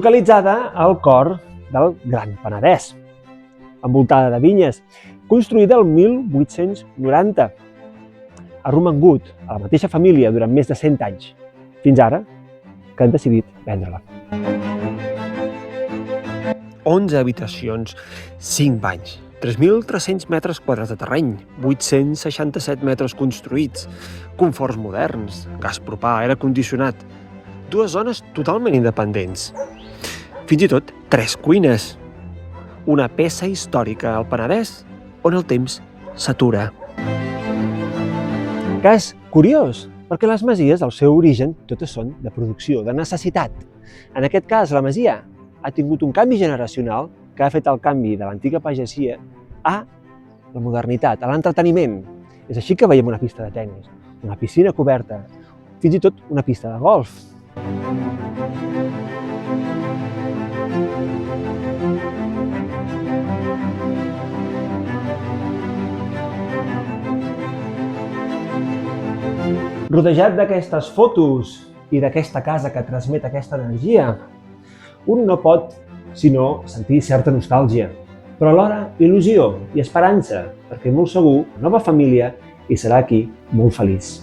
localitzada al cor del Gran Penedès, envoltada de vinyes, construïda el 1890. Ha romangut a la mateixa família durant més de 100 anys, fins ara que han decidit vendre-la. 11 habitacions, 5 banys, 3.300 metres quadrats de terreny, 867 metres construïts, conforts moderns, gas propà, aire condicionat, 2 zones totalment independents, fins i tot 3 cuines, una peça històrica al Penedès on el temps s'atura. Cas curiós, perquè les masies, al seu origen, totes són de producció, de necessitat. En aquest cas, la masia ha tingut un canvi generacional que ha fet el canvi de l'antiga pagesia a la modernitat, a l'entreteniment. És així que veiem una pista de tennis, una piscina coberta, fins i tot una pista de golf. Rodejat d'aquestes fotos i d'aquesta casa que transmet aquesta energia, un no pot sinó sentir certa nostàlgia, però alhora il·lusió i esperança, perquè molt segur la nova família hi serà aquí molt feliç.